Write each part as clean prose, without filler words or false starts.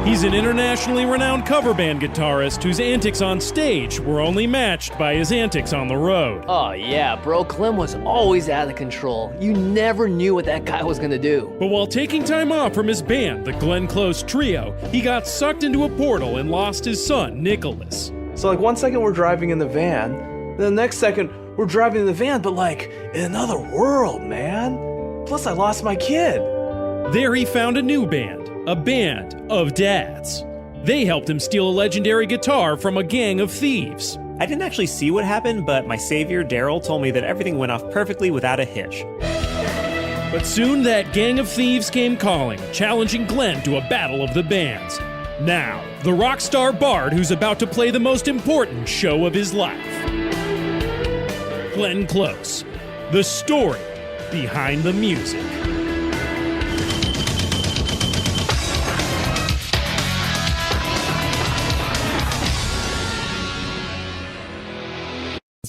He's an internationally renowned cover band guitarist whose antics on stage were only matched by his antics on the road. Oh yeah, bro, Clem was always out of control. You never knew what that guy was gonna do. But while taking time off from his band, the Glenn Close Trio, he got sucked into a portal and lost his son, Nicholas. So like 1 second we're driving in the van, then the next second we're driving in the van, but like in another world, man. Plus I lost my kid. There he found a new band, a band of dads. They helped him steal a legendary guitar from a gang of thieves. I didn't actually see what happened, but my savior, Daryl, told me that everything went off perfectly without a hitch. But soon that gang of thieves came calling, challenging Glenn to a battle of the bands. Now, the rock star bard who's about to play the most important show of his life. Glenn Close, the story behind the music.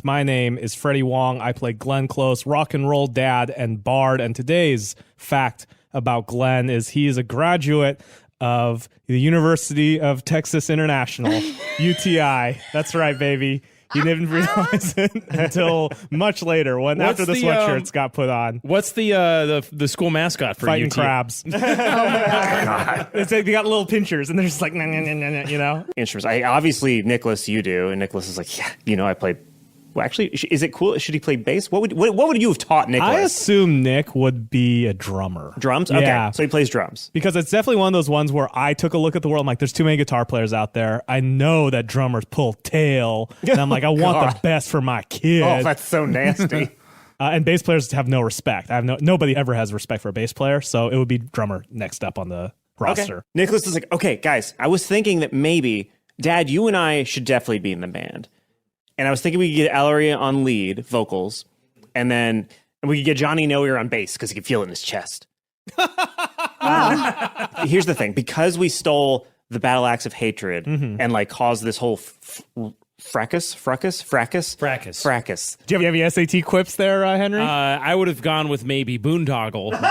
My name is Freddie Wong. I play Glenn Close, rock and roll dad and bard. And today's fact about Glenn is he is a graduate of the University of Texas International, UTI. That's right, baby. He didn't realize it until much later, after the sweatshirts got put on. What's the school mascot for Fighting UTI? crabs. Oh my God. It's like they got little pinchers, and they're just like, nah, nah, nah, nah, nah, you know? Instruments. Obviously, Nicholas, you do. And Nicholas is like, yeah, I played. Well, actually, is it cool? Should he play bass? What would you have taught Nicholas? I assume Nick would be a drummer. Drums? Okay, yeah. so he plays drums. Because it's definitely one of those ones where I took a look at the world. I'm like, there's too many guitar players out there. I know that drummers pull tail. And I'm like, I want the best for my kid. Oh, that's so nasty. And bass players have no respect. Nobody ever has respect for a bass player. So it would be drummer next up on the roster. Okay. Nicholas is like, okay, guys, I was thinking that maybe, Dad, you and I should definitely be in the band. And I was thinking we could get Ellery on lead vocals, and we could get Johnny Noer on bass because he could feel it in his chest. Here's the thing: because we stole the battle axe of hatred and like caused this whole fracas. Do you have any SAT quips there, Henry? I would have gone with maybe boondoggle, but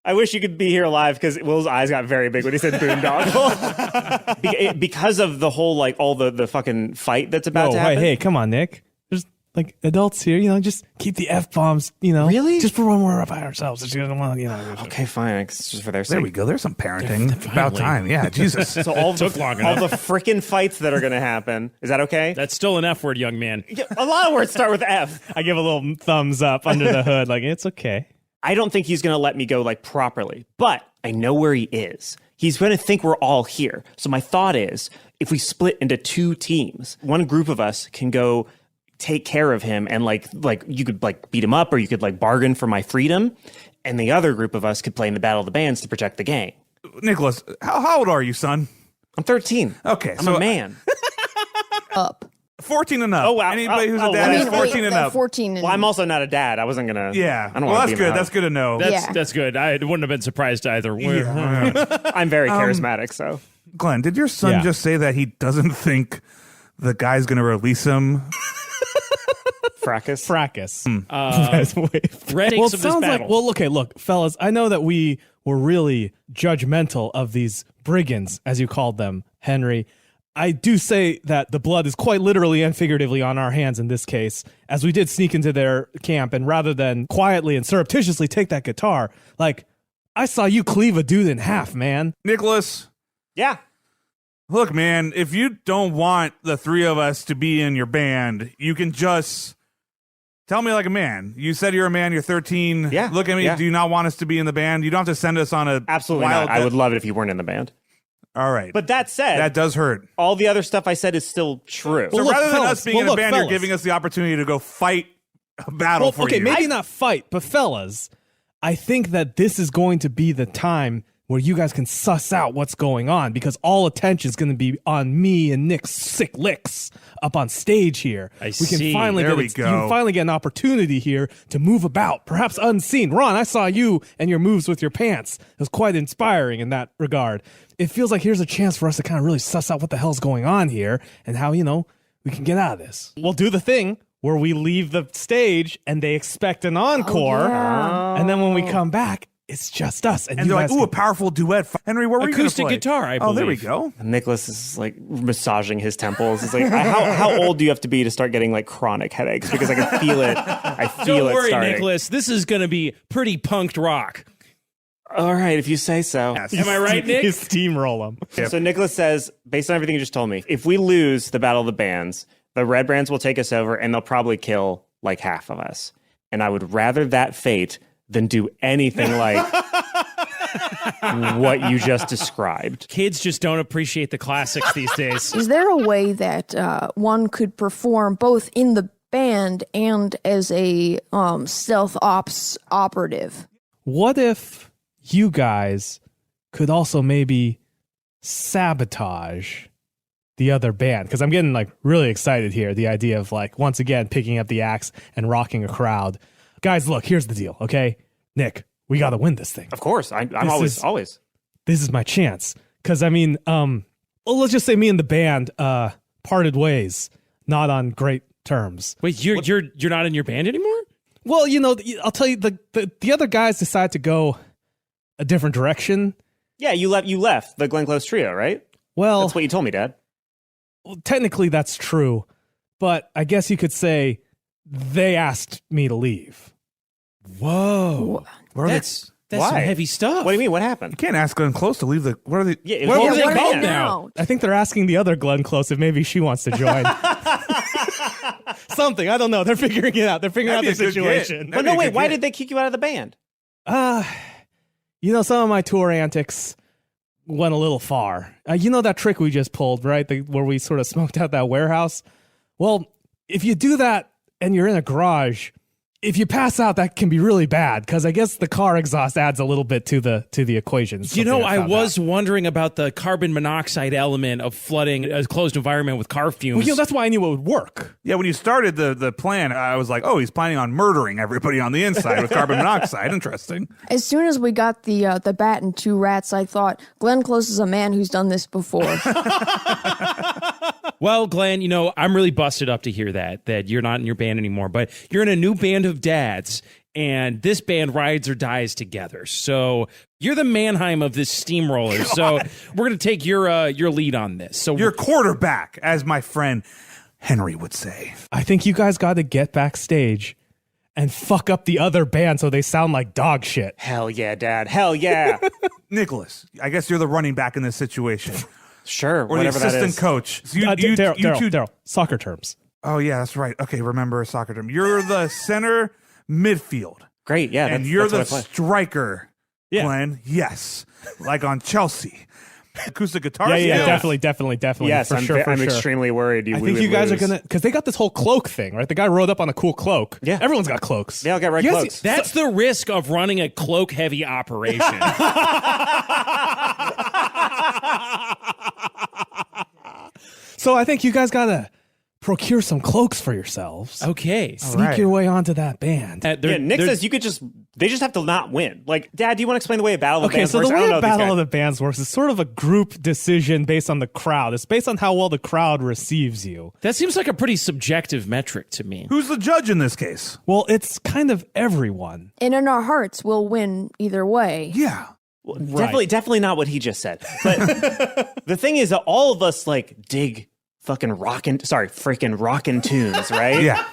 I wish you could be here live because Will's eyes got very big when he said boondoggle. Because of the whole, like, all the fucking fight that's about to happen. Hey, come on, Nick. There's, like, adults here, just keep the F-bombs, Really? Just for when we're by ourselves. Okay, fine. It's just for their sake. There we go. There's some parenting. About time. Yeah, Jesus. So all the frickin' fights that are going to happen. Is that okay? that's still an F word, young man. Yeah, a lot of words start with F. I give a little thumbs up under the hood, like, it's okay. I don't think he's going to let me go like properly, but I know where he is. He's going to think we're all here. So my thought is, if we split into two teams, one group of us can go take care of him and like you could like beat him up or you could like bargain for my freedom. And the other group of us could play in the Battle of the Bands to protect the gang. Nicholas, how old are you, son? I'm 13. Okay. I'm a man. Up. 14 and up. Oh, wow. Anybody who's a dad is 14 and up. 14 and Well, I'm also not a dad. I wasn't going to. Yeah. I don't Well, wanna that's be good. around. That's good to know. That's good. I wouldn't have been surprised either. I'm very charismatic, so. Glenn, did your son just say that he doesn't think the guy's going to release him? Fracas. Red Well, takes it of this sounds battle. like, look, fellas, I know that we were really judgmental of these brigands, as you called them, Henry. I do say that the blood is quite literally and figuratively on our hands in this case, as we did sneak into their camp, and rather than quietly and surreptitiously take that guitar, like, I saw you cleave a dude in half, man. Nicholas, Yeah. look, man, if you don't want the three of us to be in your band, you can just tell me like a man. You said you're a man, you're 13. Yeah. Look at me. Yeah. Do you not want us to be in the band? You don't have to send us on a Absolutely wild not. I would love it if you weren't in the band. All right. But that said, that does hurt. all the other stuff I said is still true. So Well, look, rather than fellas, us being in a band, you're giving us the opportunity to go fight a battle for you. Maybe not fight, but fellas, I think that this is going to be the time where you guys can suss out what's going on, because all attention is going to be on me and Nick's sick licks up on stage here. I We see. can finally There get we you go. can finally get an opportunity here to move about, perhaps unseen. Ron, I saw you and your moves with your pants. It was quite inspiring in that regard. It feels like here's a chance for us to kind of really suss out what the hell's going on here and how, we can get out of this. We'll do the thing where we leave the stage and they expect an encore. And then when we come back, it's just us. And And you they're like, guys ooh, a powerful duet. Henry, what were you going to Acoustic play? guitar, I Oh, there we believe. go. And Nicholas is like massaging his temples. It's like, how old do you have to be to start getting like chronic headaches? Because I can feel it. I feel Don't it worry, starting. Nicholas. This is going to be pretty punked rock. All right, if you say so. Am I right, Nick? You steamroll them. So Nicholas says, based on everything you just told me, if we lose the Battle of the Bands, the Red Brands will take us over and they'll probably kill like half of us. And I would rather that fate than do anything like what you just described. Kids just don't appreciate the classics these days. Is there a way that one could perform both in the band and as a stealth ops operative? What if you guys could also maybe sabotage the other band? Because I'm getting like really excited here. The idea of like, once again, picking up the axe and rocking a crowd. Guys, look, here's the deal, okay? Nick, we got to win this thing. Of course, I'm This always. is- This is my chance. Because, I mean, well, let's just say me and the band parted ways, not on great terms. Wait, you're not in your band anymore? Well, you know, I'll tell you, the other guys decided to go a different direction. Yeah, you left the Glenn Close trio, right? Well, That's what you told me, Dad. technically that's true, but I guess you could say they asked me to leave. Whoa. Where are they- That's Why? some heavy stuff. What do you mean? What happened? You can't ask Glenn Close to leave the. What are they? Yeah, What what are they what called are they now? I think they're asking the other Glenn Close if maybe she wants to join. Something, I don't know. They're figuring it out. They're figuring out the That'd be a good get. situation. But no, wait. Why did they kick you out of the band? You know, some of my tour antics went a little far. You know that trick we just pulled, right? Where we sort of smoked out that warehouse? Well, if you do that and you're in a garage, if you pass out, that can be really bad because I guess the car exhaust adds a little bit to the equation. You know, I found was out. wondering about the carbon monoxide element of flooding a closed environment with car fumes. Well, you know, that's why I knew it would work. Yeah, when you started the plan, I was like, oh, he's planning on murdering everybody on the inside with carbon monoxide. Interesting. As soon as we got the bat and two rats, I thought Glenn Close is a man who's done this before. Well, Glenn, you know, I'm really busted up to hear that you're not in your band anymore, but you're in a new band of dads, and this band rides or dies together. So you're the Mannheim of this steamroller. So we're going to take your lead on this. So Your quarterback, as my friend Henry would say. I think you guys got to get backstage and fuck up the other band so they sound like dog shit. Hell yeah, Dad. Hell yeah. Nicholas, I guess you're the running back in this situation. Sure, Or the whatever that assistant is. coach. So Daryl, soccer terms. Oh, yeah, that's right. Okay, remember a soccer term. You're the center midfield. Great, yeah. And that's you're the what I play. striker, Yeah. Glenn. Yes. Like on Chelsea. Acoustic guitar Yeah, skills. definitely. Yes, for I'm, sure, for I'm sure. extremely worried. I think you guys are gonna, because they got this whole cloak thing, right? The guy rode up on a cool cloak. Yeah. Everyone's got cloaks. They all got red You guys- cloaks. that's the risk of running a cloak-heavy operation. So I think you guys gotta procure some cloaks for yourselves. Okay. Sneak right. your way onto that band. Yeah, Nick says you could they just have to not win. Like, Dad, do you want to explain the way a Battle of the Okay, Bands so works? the I way don't know a these Battle guys. of the Bands works is sort of a group decision based on the crowd. It's based on how well the crowd receives you. That seems like a pretty subjective metric to me. Who's the judge in this case? Well, it's kind of everyone. And in our hearts, we'll win either way. Yeah. Well, definitely not what he just said. But the thing is that all of us like dig freaking rockin' tunes, right? Yeah.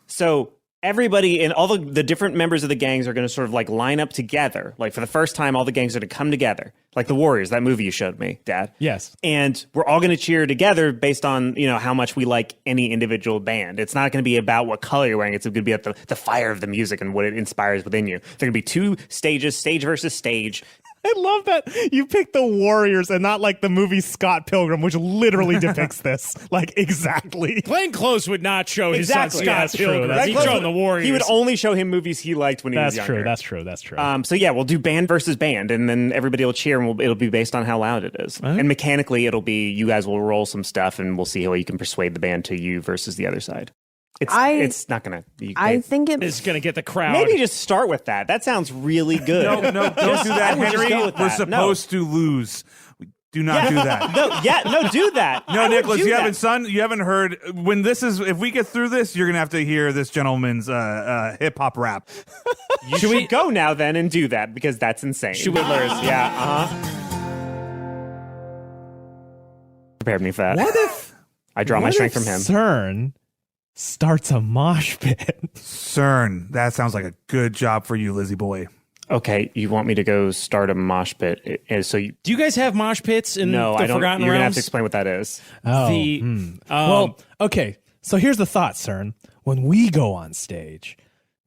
So everybody and all the different members of the gangs are going to sort of like line up together. Like for the first time, all the gangs are going to come together. Like the Warriors, that movie you showed me, Dad. Yes. And we're all going to cheer together based on, you know, how much we like any individual band. It's not going to be about what color you're wearing. It's going to be about the fire of the music and what it inspires within you. There are going to be two stages, stage versus stage. I love that you picked the Warriors and not like the movie Scott Pilgrim, which literally depicts this. Like, exactly. Glenn Close would not show his son Exactly. Scott That's true. Pilgrim. That's He'd true. show him the Warriors. He would only show him movies he liked when he was That's younger. true. That's true. So yeah, we'll do band versus band, and then everybody will cheer, and it'll be based on how loud it is. And mechanically, it'll be you guys will roll some stuff, and we'll see how you can persuade the band to you versus the other side. It's not gonna. I think is going to get the crowd. Maybe just start with that. That sounds really good. No, don't do that, I would just Henry. go with We're that. supposed to lose. Do not do that. No, do that. No, Nicholas, you haven't heard when this is. If we get through this, you're gonna have to hear this gentleman's hip hop rap. You should go now then and do that because that's insane. Yeah. Prepared me for that. What if I draw my strength from him? CERN starts a mosh pit. CERN. That sounds like a good job for you, Lizzie boy. Okay, you want me to go start a mosh pit? Do you guys have mosh pits in no, the I don't. Forgotten You're Realms? gonna have to explain what that is. Oh, well, okay. So here's the thought, CERN. When we go on stage,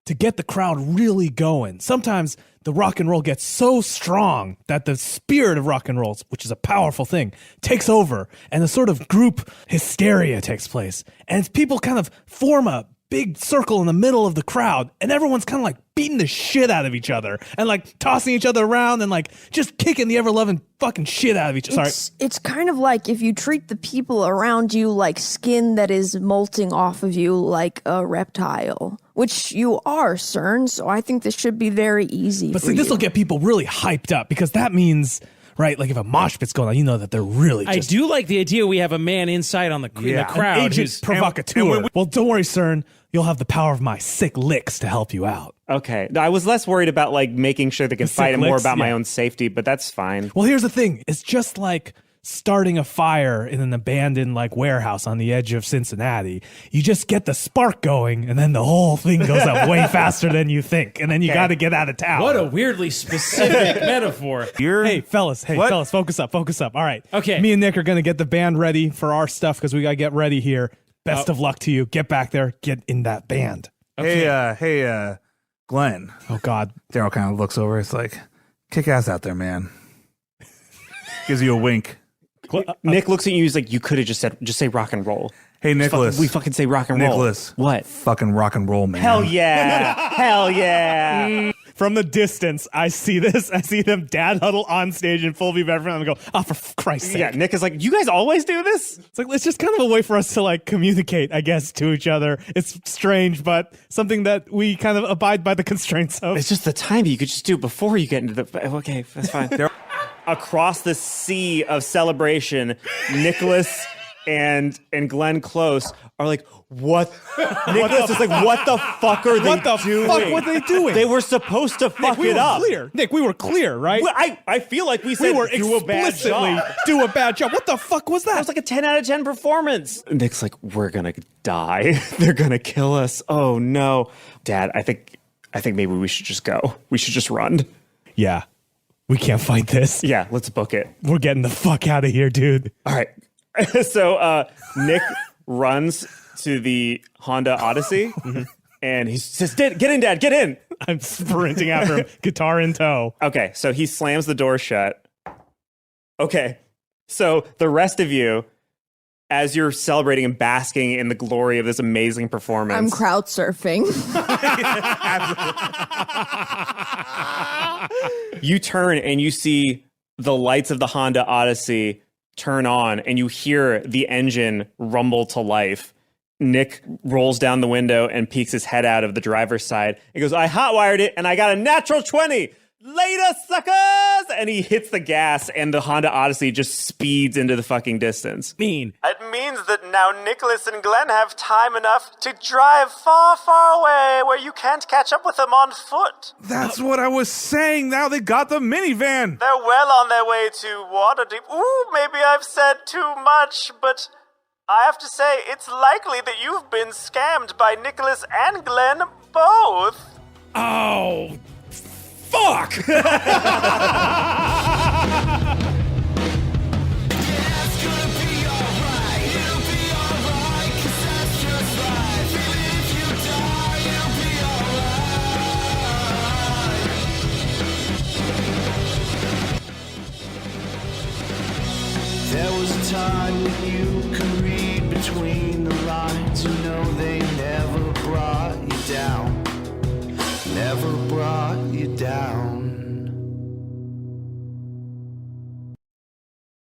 to get the crowd really going, sometimes the rock and roll gets so strong that the spirit of rock and roll, which is a powerful thing, takes over, and a sort of group hysteria takes place, and people kind of form a big circle in the middle of the crowd, and everyone's kind of like beating the shit out of each other and like tossing each other around and like just kicking the ever-loving fucking shit out of each other. It's kind of like if you treat the people around you like skin that is molting off of you like a reptile, which you are, CERN, so I think this should be very easy But for see, you. this will get people really hyped up because that means, right, like if a mosh pit's going on, you know that they're really just... I do like the idea we have a man inside on the in the crowd. An agent who's- provocateur. Well, don't worry, CERN. You'll have the power of my sick licks to help you out. Okay, I was less worried about like making sure they can fight and more licks? about my Yeah. own safety, but that's fine. Well, here's the thing. It's just like starting a fire in an abandoned like warehouse on the edge of Cincinnati. You just get the spark going, and then the whole thing goes up way faster than you think, and then you got to get out of town. What a weirdly specific metaphor. Hey, fellas, focus up. All right. Okay. Me and Nick are going to get the band ready for our stuff because we got to get ready here. Best of luck to you. Get back there. Get in that band. Hey, Glenn. Oh, God. Daryl kind of looks over. It's like, kick ass out there, man. Gives you a wink. Nick looks at you. He's like, "You could have just say rock and roll." Hey, Nicholas. We fucking say rock and roll. Nicholas. What? Fucking rock and roll, man. Hell yeah! Hell yeah! From the distance, I see this. I see them dad huddle on stage in full view of everyone and go, oh, for Christ's sake. Yeah, Nick is like, you guys always do this? It's like, it's just kind of a way for us to like communicate, I guess, to each other. It's strange, but something that we kind of abide by the constraints of. It's just the timing. You could just do it before you get into the... Okay, that's fine. Across the sea of celebration, Nicholas and Glenn Close are like, what? Nicholas is like, what the fuck are they doing? What the fuck were they doing? They were supposed to fuck it up. Nick, we were clear, right? Well, I feel like we said we were do a bad explicitly job. do a bad job. What the fuck was that? That was like a 10 out of 10 performance. Nick's like, we're gonna die. They're gonna kill us. Oh no. Dad, I think maybe we should just go. We should just run. Yeah. We can't fight this. Yeah, let's book it. We're getting the fuck out of here, dude. All right. So Nick runs to the Honda Odyssey and he says, get in, Dad, get in. I'm sprinting after him, guitar in tow. Okay, so he slams the door shut. Okay, so the rest of you, as you're celebrating and basking in the glory of this amazing performance. I'm crowd surfing. You turn and you see the lights of the Honda Odyssey turn on and you hear the engine rumble to life. Nick rolls down the window and peeks his head out of the driver's side and goes, I hotwired it and I got a natural 20. Later, suckers! And he hits the gas and the Honda Odyssey just speeds into the fucking distance. Mean. It means that now Nicholas and Glenn have time enough to drive far, far away where you can't catch up with them on foot. That's what I was saying. Now they got the minivan. They're well on their way to Waterdeep. Ooh, maybe I've said too much, but I have to say it's likely that you've been scammed by Nicholas and Glenn both. Oh, fuck! There was a time when you could read between the lines, you know they